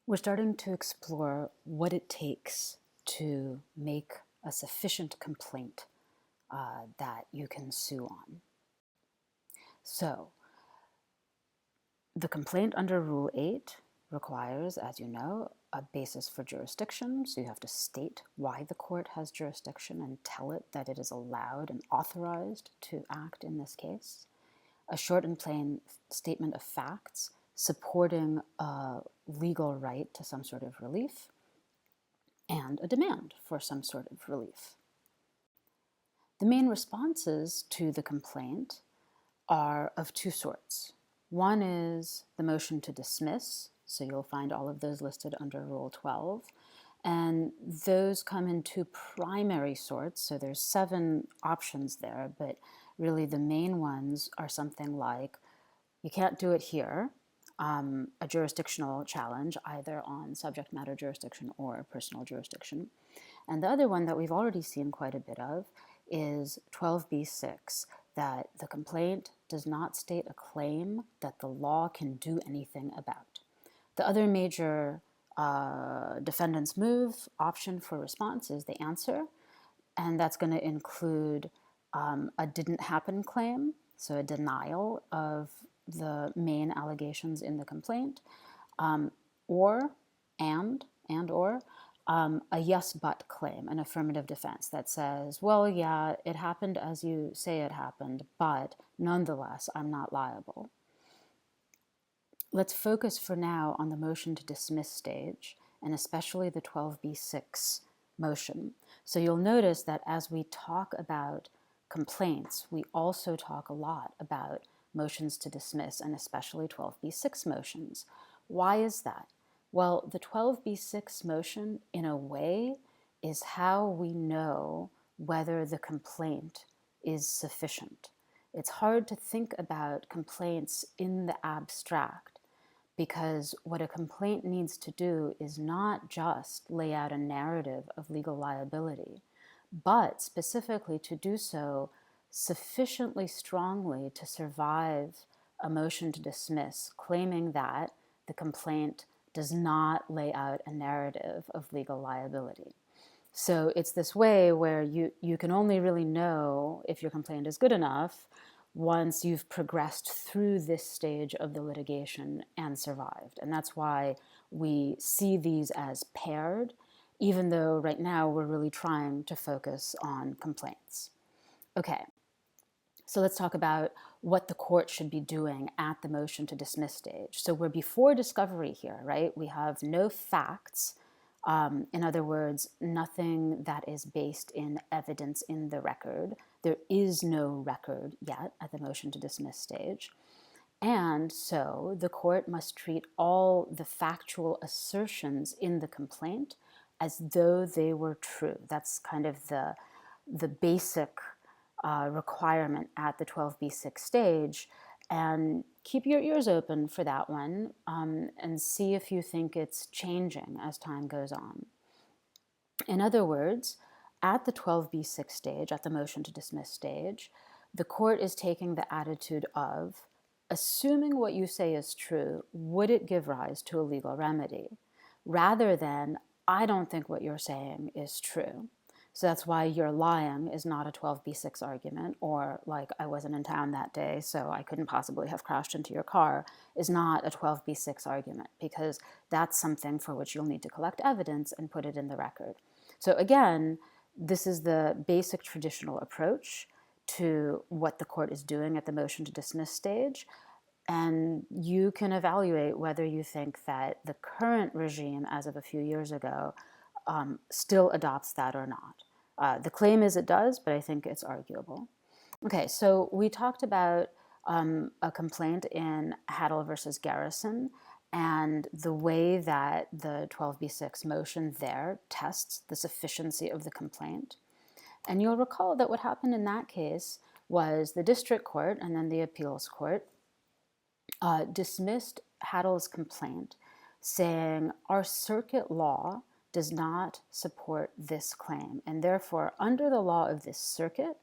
We're starting to explore what it takes to make a sufficient complaint that you can sue on. So, the complaint under Rule 8 requires, as you know, a basis for jurisdiction. So you have to state why the court has jurisdiction and tell it that it is allowed and authorized to act in this case. A short and plain statement of facts supporting a legal right to some sort of relief, and a demand for some sort of relief. The main responses to the complaint are of two sorts. One is the motion to dismiss, so you'll find all of those listed under Rule 12, and those come in two primary sorts, so there's 7 options there, but really the main ones are something like, you can't do it here, a jurisdictional challenge, either on subject matter jurisdiction or personal jurisdiction. And the other one that we've already seen quite a bit of is 12b-6, that the complaint does not state a claim that the law can do anything about. The other major defendant's move option for response is the answer, and that's going to include a didn't happen claim, so a denial of the main allegations in the complaint, or a yes but claim, an affirmative defense that says, well, yeah, it happened as you say it happened, but nonetheless, I'm not liable. Let's focus for now on the motion to dismiss stage, and especially the 12b-6 motion. So you'll notice that as we talk about complaints, we also talk a lot about motions to dismiss, and especially 12b-6 motions. Why is that? Well, the 12b-6 motion, in a way, is how we know whether the complaint is sufficient. It's hard to think about complaints in the abstract, because what a complaint needs to do is not just lay out a narrative of legal liability, but specifically to do so sufficiently strongly to survive a motion to dismiss, claiming that the complaint does not lay out a narrative of legal liability. So it's this way where you can only really know if your complaint is good enough once you've progressed through this stage of the litigation and survived. And that's why we see these as paired, even though right now we're really trying to focus on complaints. Okay, so let's talk about what the court should be doing at the motion to dismiss stage. So we're before discovery here, right? We have no facts. In other words, nothing that is based in evidence in the record. There is no record yet at the motion to dismiss stage. And so the court must treat all the factual assertions in the complaint as though they were true. That's kind of the basic requirement at the 12b-6 stage, and keep your ears open for that one and see if you think it's changing as time goes on. In other words, at the 12b-6 stage, at the motion to dismiss stage, the court is taking the attitude of, assuming what you say is true, would it give rise to a legal remedy? Rather than, I don't think what you're saying is true. So that's why you're lying is not a 12b-6 argument, or like I wasn't in town that day, so I couldn't possibly have crashed into your car, is not a 12b-6 argument, because that's something for which you'll need to collect evidence and put it in the record. So again, this is the basic traditional approach to what the court is doing at the motion to dismiss stage, and you can evaluate whether you think that the current regime, as of a few years ago, still adopts that or not. The claim is it does, but I think it's arguable. Okay, so we talked about a complaint in Hattel versus Garrison, and the way that the 12b-6 motion there tests the sufficiency of the complaint. And you'll recall that what happened in that case was the district court and then the appeals court dismissed Hattel's complaint, saying our circuit law does not support this claim, and therefore, under the law of this circuit,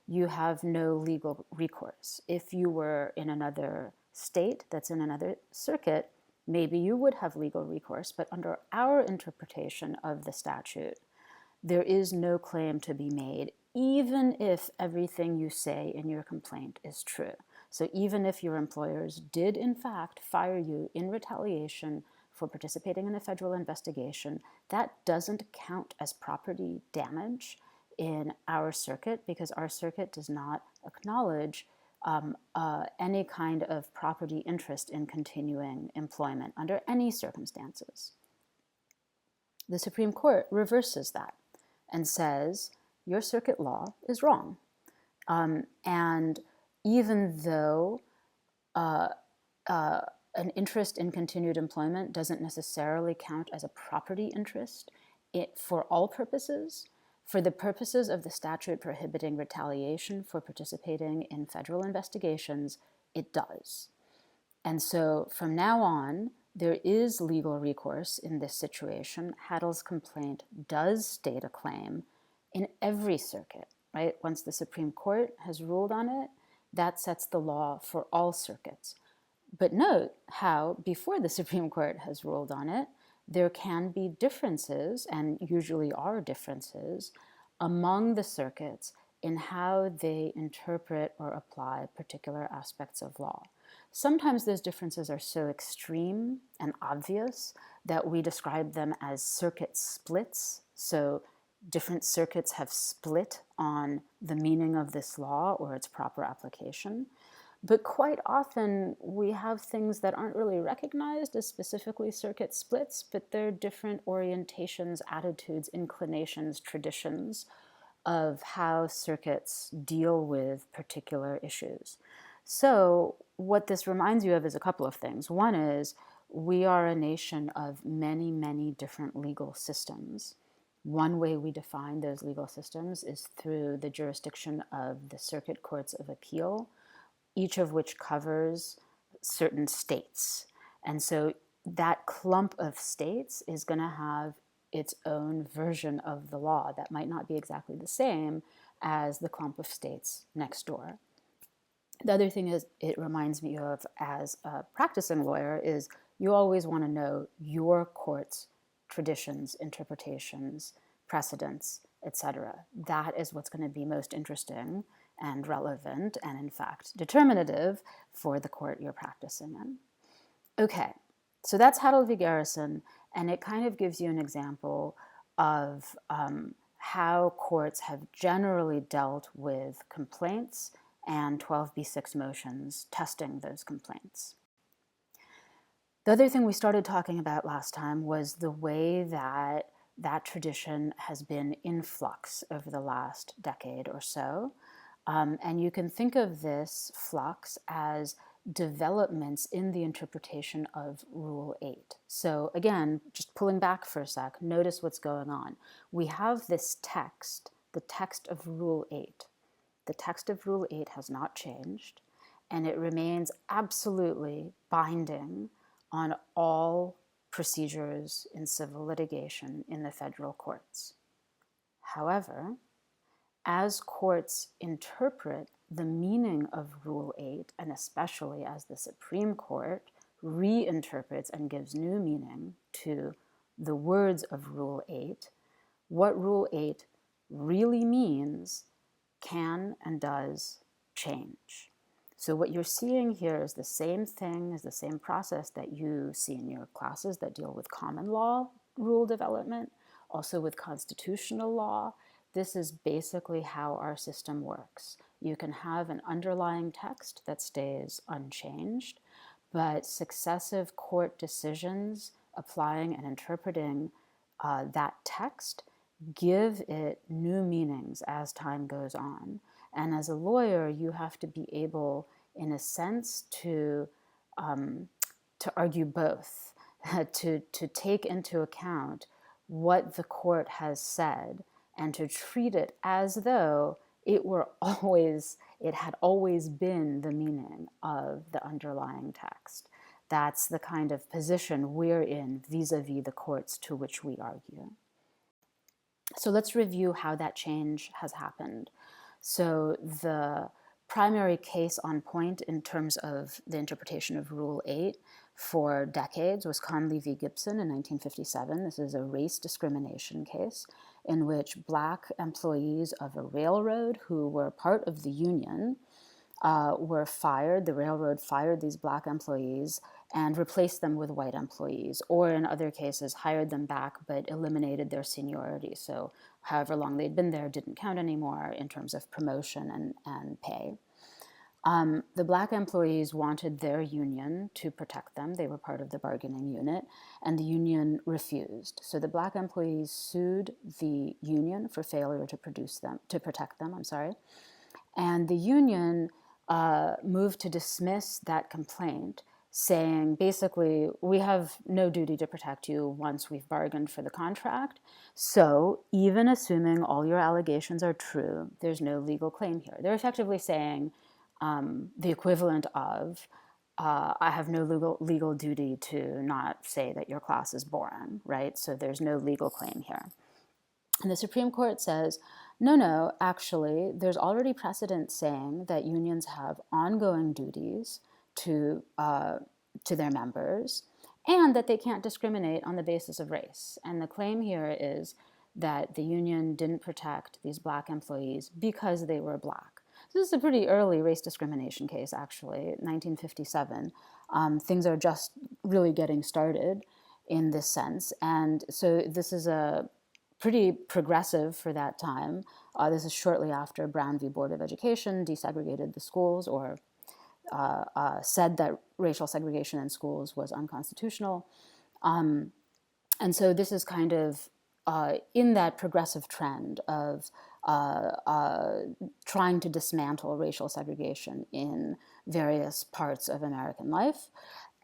you have no legal recourse. If you were in another state that's in another circuit, maybe you would have legal recourse, but under our interpretation of the statute, there is no claim to be made, even if everything you say in your complaint is true. So even if your employers did, in fact, fire you in retaliation for participating in a federal investigation, that doesn't count as property damage in our circuit, because our circuit does not acknowledge any kind of property interest in continuing employment under any circumstances. The Supreme Court reverses that and says, your circuit law is wrong. And even though an interest in continued employment doesn't necessarily count as a property interest for all purposes, for the purposes of the statute prohibiting retaliation for participating in federal investigations, it does. And so from now on, there is legal recourse in this situation. Haddle's complaint does state a claim in every circuit, right? Once the Supreme Court has ruled on it, that sets the law for all circuits. But note how, before the Supreme Court has ruled on it, there can be differences, and usually are differences, among the circuits in how they interpret or apply particular aspects of law. Sometimes those differences are so extreme and obvious that we describe them as circuit splits. So different circuits have split on the meaning of this law or its proper application. But quite often we have things that aren't really recognized as specifically circuit splits, but they're different orientations, attitudes, inclinations, traditions of how circuits deal with particular issues. So what this reminds you of is a couple of things. One is we are a nation of many, many different legal systems. One way we define those legal systems is through the jurisdiction of the circuit courts of appeal, each of which covers certain states. And so that clump of states is going to have its own version of the law that might not be exactly the same as the clump of states next door. The other thing is it reminds me of, as a practicing lawyer, is you always want to know your court's traditions, interpretations, precedents, etc. That is what's going to be most interesting and relevant and, in fact, determinative for the court you're practicing in. Okay, so that's Haddle v. Garrison, and it kind of gives you an example of how courts have generally dealt with complaints and 12b6 motions, testing those complaints. The other thing we started talking about last time was the way that that tradition has been in flux over the last decade or so. And you can think of this flux as developments in the interpretation of Rule 8. So again, just pulling back for a sec, notice what's going on. We have this text, the text of Rule 8. The text of Rule 8 has not changed, and it remains absolutely binding on all procedures in civil litigation in the federal courts. However, as courts interpret the meaning of Rule 8, and especially as the Supreme Court reinterprets and gives new meaning to the words of Rule 8, what Rule 8 really means can and does change. So what you're seeing here is the same thing, is the same process that you see in your classes that deal with common law rule development, also with constitutional law. This is basically how our system works. You can have an underlying text that stays unchanged, but successive court decisions applying and interpreting that text give it new meanings as time goes on. And as a lawyer, you have to be able, in a sense, to argue both, to take into account what the court has said and to treat it as though it had always been the meaning of the underlying text. That's the kind of position we're in vis-a-vis the courts to which we argue. So let's review how that change has happened. So the primary case on point in terms of the interpretation of Rule 8 for decades was Conley v. Gibson in 1957. This is a race discrimination case in which black employees of a railroad who were part of the union were fired. The railroad fired these black employees and replaced them with white employees, or in other cases, hired them back but eliminated their seniority. So however long they'd been there didn't count anymore in terms of promotion and pay. The black employees wanted their union to protect them. They were part of the bargaining unit, and the union refused. So the black employees sued the union for failure to protect them, and the union moved to dismiss that complaint, saying basically, we have no duty to protect you once we've bargained for the contract. So even assuming all your allegations are true, there's no legal claim here. They're effectively saying the equivalent of, I have no legal duty to not say that your class is boring, right? So there's no legal claim here. And the Supreme Court says, no, actually, there's already precedent saying that unions have ongoing duties to their members, and that they can't discriminate on the basis of race. And the claim here is that the union didn't protect these black employees because they were black. So this is a pretty early race discrimination case, actually, 1957. Things are just really getting started in this sense. And so this is a pretty progressive for that time. This is shortly after Brown v. Board of Education desegregated the schools, or said that racial segregation in schools was unconstitutional. And so this is kind of in that progressive trend of trying to dismantle racial segregation in various parts of American life.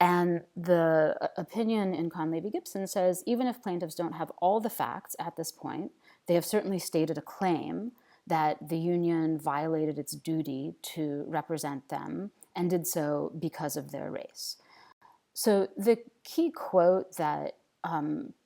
And the opinion in Conley v. Gibson says, even if plaintiffs don't have all the facts at this point, they have certainly stated a claim that the union violated its duty to represent them and did so because of their race. So the key quote that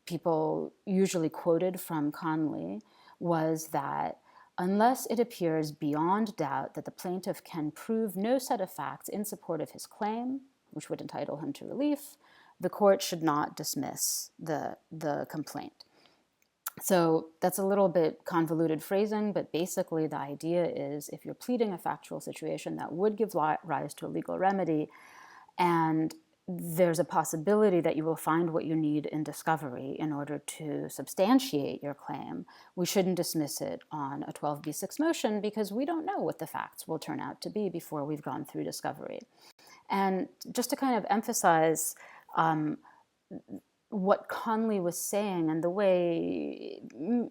people usually quoted from Conley was that unless it appears beyond doubt that the plaintiff can prove no set of facts in support of his claim, which would entitle him to relief, the court should not dismiss the complaint. So that's a little bit convoluted phrasing, but basically the idea is if you're pleading a factual situation that would give rise to a legal remedy, and there's a possibility that you will find what you need in discovery in order to substantiate your claim, we shouldn't dismiss it on a 12b6 motion because we don't know what the facts will turn out to be before we've gone through discovery. And just to kind of emphasize what Conley was saying and the way,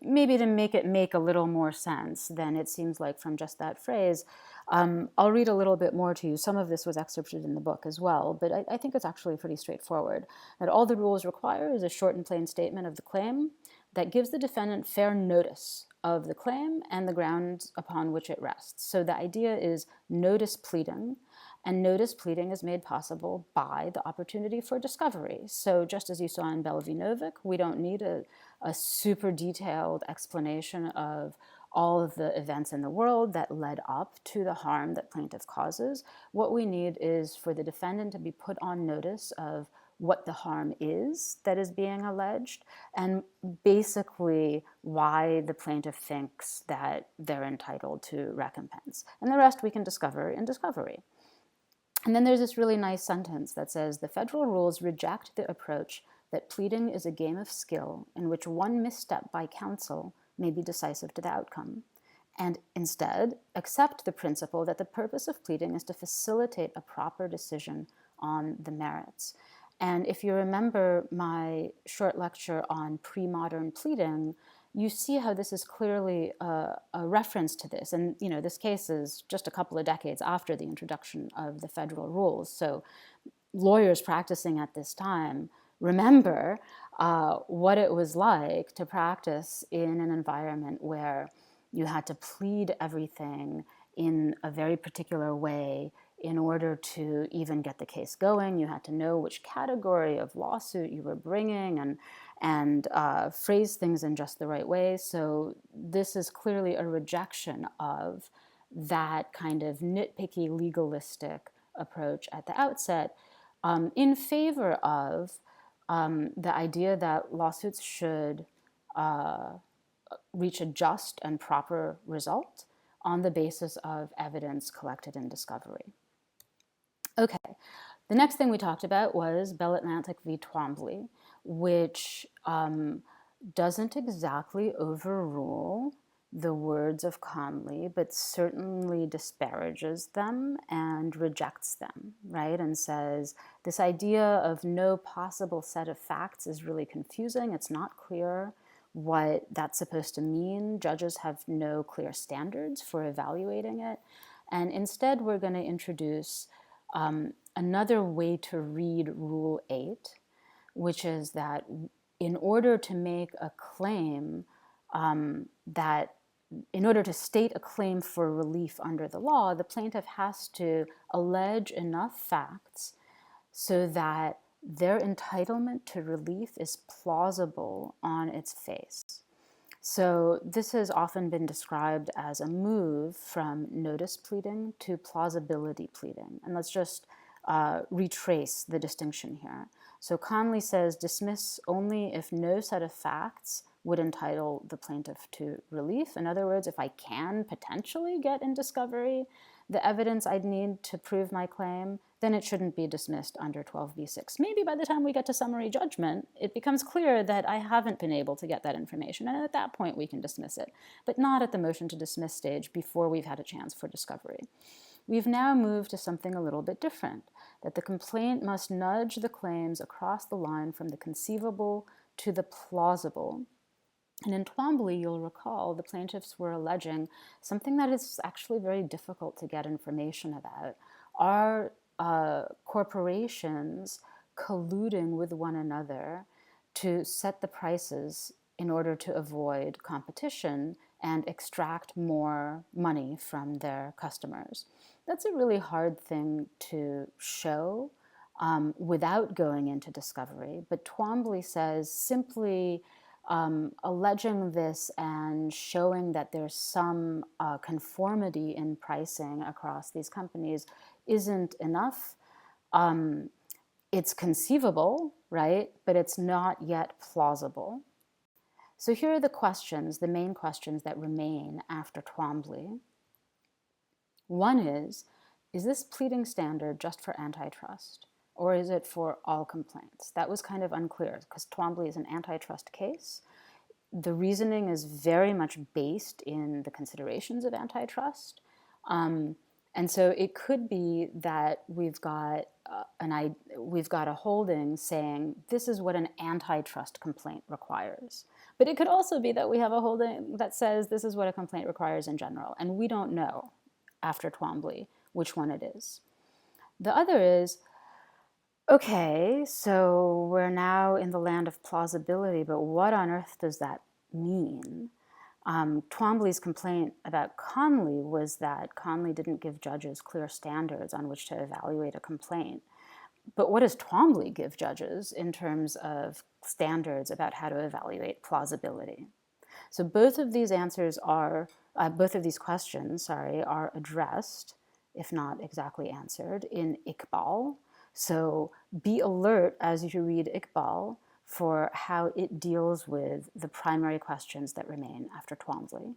maybe to make it make a little more sense than it seems like from just that phrase, I'll read a little bit more to you. Some of this was excerpted in the book as well, but I think it's actually pretty straightforward. That all the rules require is a short and plain statement of the claim that gives the defendant fair notice of the claim and the grounds upon which it rests. So the idea is notice pleading, and notice pleading is made possible by the opportunity for discovery. So just as you saw in Bell v. Novick, we don't need a super detailed explanation of all of the events in the world that led up to the harm that plaintiff causes. What we need is for the defendant to be put on notice of what the harm is that is being alleged, and basically why the plaintiff thinks that they're entitled to recompense. And the rest we can discover in discovery. And then there's this really nice sentence that says, the federal rules reject the approach that pleading is a game of skill in which one misstep by counsel may be decisive to the outcome, and instead accept the principle that the purpose of pleading is to facilitate a proper decision on the merits. And if you remember my short lecture on pre-modern pleading, you see how this is clearly a reference to this. And this case is just a couple of decades after the introduction of the federal rules. So lawyers practicing at this time remember what it was like to practice in an environment where you had to plead everything in a very particular way in order to even get the case going. You had to know which category of lawsuit you were bringing and phrase things in just the right way. So this is clearly a rejection of that kind of nitpicky legalistic approach at the outset. in favor of the idea that lawsuits should reach a just and proper result on the basis of evidence collected in discovery. Okay, the next thing we talked about was Bell Atlantic v. Twombly, which doesn't exactly overrule the words of Conley, but certainly disparages them and rejects them, right? And says this idea of no possible set of facts is really confusing. It's not clear what that's supposed to mean. Judges have no clear standards for evaluating it. And instead, we're going to introduce another way to read Rule 8, which is that in order to make a claim in order to state a claim for relief under the law, the plaintiff has to allege enough facts so that their entitlement to relief is plausible on its face. So this has often been described as a move from notice pleading to plausibility pleading. And let's just retrace the distinction here. So Conley says dismiss only if no set of facts would entitle the plaintiff to relief. In other words, if I can potentially get in discovery the evidence I'd need to prove my claim, then it shouldn't be dismissed under 12b-6. Maybe by the time we get to summary judgment, it becomes clear that I haven't been able to get that information, and at that point we can dismiss it, but not at the motion to dismiss stage before we've had a chance for discovery. We've now moved to something a little bit different, that the complaint must nudge the claims across the line from the conceivable to the plausible. And in Twombly, you'll recall, the plaintiffs were alleging something that is actually very difficult to get information about. Are corporations colluding with one another to set the prices in order to avoid competition and extract more money from their customers? That's a really hard thing to show without going into discovery. But Twombly says simply alleging this and showing that there's some conformity in pricing across these companies isn't enough. It's conceivable, right? But it's not yet plausible. So here are the questions, the main questions that remain after Twombly. One is this pleading standard just for antitrust, or is it for all complaints? That was kind of unclear because Twombly is an antitrust case. The reasoning is very much based in the considerations of antitrust. And so it could be that we've got a holding saying this is what an antitrust complaint requires. But it could also be that we have a holding that says this is what a complaint requires in general, and we don't know after Twombly which one it is. The other is, okay, so we're now in the land of plausibility, but what on earth does that mean? Twombly's complaint about Conley was that Conley didn't give judges clear standards on which to evaluate a complaint. But what does Twombly give judges in terms of standards about how to evaluate plausibility? So both of these questions are addressed, if not exactly answered, in Iqbal. So be alert as you read Iqbal for how it deals with the primary questions that remain after Twombly.